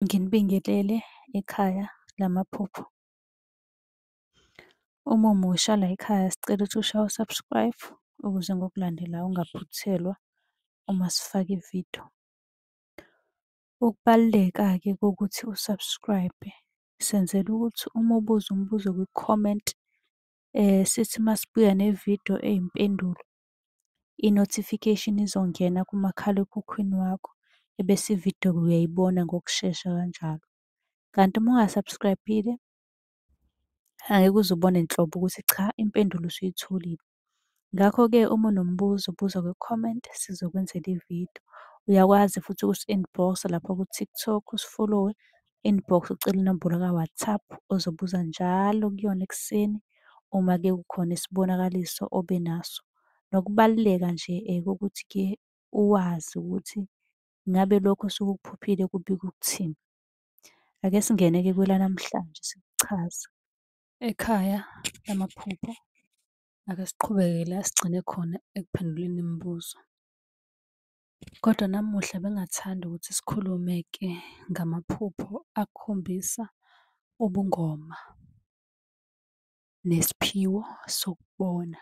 Nginibingelele ekhaya lamaphupho. Uma umusha la ekhaya sicela ukuthi ushaye u-subscribe ukuze ngokulandelayo ungaphuthelwa uma sifaka ividiyo. Ukubaluleka-ke kokuthi u-subscribe senzela ukuthi uma ubuza umbuzo kwi-comment sithi masibuya nevidiyo eyimpendulo, i-notification izongena kumakhalekhukhwini wakho ebese ividiyo uyayibona ngokushesha kanjalo. Kanti uma unga-subscribe-ile angeke uze ubone nhlobo ukuthi cha impendulo usuyitholile. Ngakho-ke uma unombuzo buza kwi-comment sizokwenzela ividiyo. Uyakwazi futhi ukusi-inbox-a lapha ku-TikTok usi-follow-we, inbox ucele inombolo ka-WhatsApp ozobuza njalo kuyona ekuseni uma-ke kukhona isibonakaliso obenaso. Nokubaluleka nje kokuthi-ke uwazi ukuthi ngabe lokho osuke ukuphuphile kubika ukuthini. Ake singene-ke kwelanamhlanje sikuchaze. Ekhaya lamaphupho, ake siqhubeke la sigcine khona ekuphenduleni imibuzo. Kodwa namuhla bengingathanda ukuthi sikhulume-ke ngamaphupho akhombisa ubungoma nesiphiwo sokubona.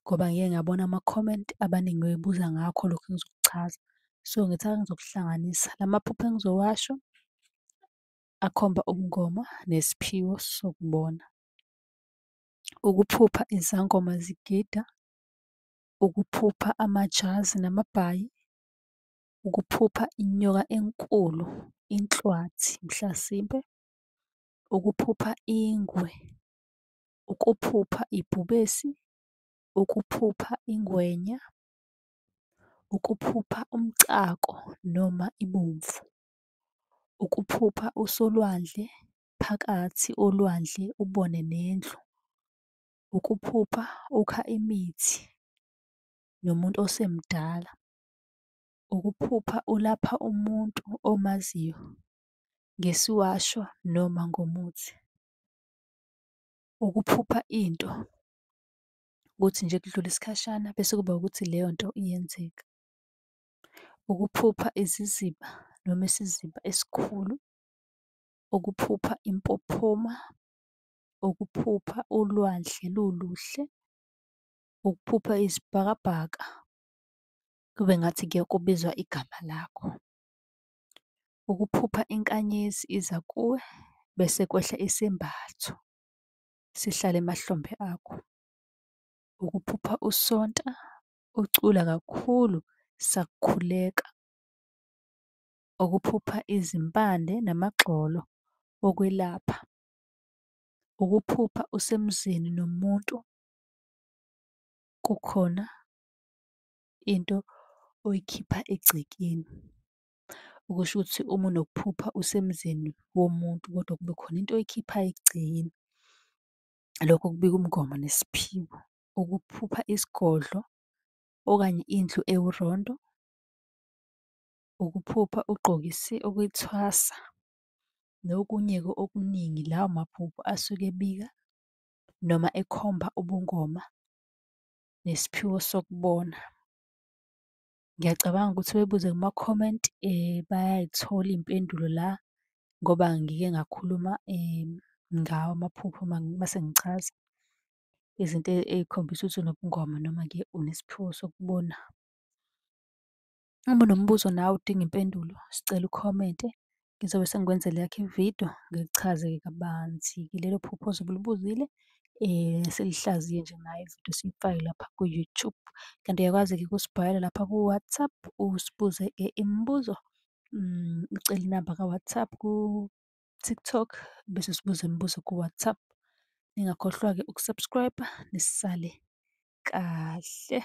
Ngoba ngike ngabona ama-comment abaningi bebuza ngakho lokhu engizokuchaza. So ngithi ake ngizokuhlanganisa la maphupho engizowasho akhomba ubungoma nesiphiwo sokubona. Ukuphupha izangoma zigida, ukuphupha amajazi namabhayi, ukuphupha inyoka enkulu, inhlwathi mhlasimpe, ukuphupha ingwe, ukuphupha ibhubesi, ukuphupha ingwenya, ukuphupha umcako noma ibomvu, ukuphupha usolwandle phakathi olwandle ubone nendlu, ukuphupha ukha imithi nomuntu osemdala, ukuphupha ulapha umuntu omaziyo ngesiwasho noma ngomuthi, ukuphupha into kuthi nje kudlule isikhashana bese kuba ukuthi leyo nto iyenzeka, ukuphupha iziziba noma isiziba esikhulu, ukuphupha impophoma, ukuphupha ulwandle luluhle, ukuphupha isibhakabhaka kube ngathi-ke kubizwa igama lakho, ukuphupha inkanyezi iza kuwe bese kwehla isembatho sihlale emahlombe akho, ukuphupha usonta ucula kakhulu sakukhuleka, ukuphupha izimpande namagxolo okwelapha, ukuphupha usemzini nomuntu kukhona into oyikhipha egcekeni. Okusho ukuthi uma unokuphupha usemzini womuntu kodwa kube khona into oyikhiphayo egcekeni, lokho kubika ubungoma nesiphiwo. Ukuphupha isigodlo okanye indlu ewurondo, ukuphupha ugqokise okwethwasa nokunye-ke okuningi lawo maphupho asuke ebika noma ekhomba ubungoma nesiphiwo sokubona. Ngiyacabanga ukuthi bebuze kuma-comment bayayithola iy'mpendulo la ngoba ngike ngakhuluma ngawo amaphupho mase ngichaza izinto ey'khombisa ukuthi unobungoma noma-ke unesiphiwo sokubona. Uma unombuzo nawe udinga impendulo sicela ukhomente ngizobe sengikwenzela eyakho ividiyo ngikuchaze-ke kabanzi-ke lelo phupho ozobe ulibuzile silihlaziye nje ngayo ividiyo siyifake lapha ku-YouTube. Kanti uyakwazi-ke ukusibhalela lapha ku-WhatsApp usibuze-ke imibuzo, ucele inamba ka-WhatsApp ku-TikTok bese usibuza imibuzo ku-WhatsApp. Ningakhohlwa-ke uku-subscribe-a nisale kahle.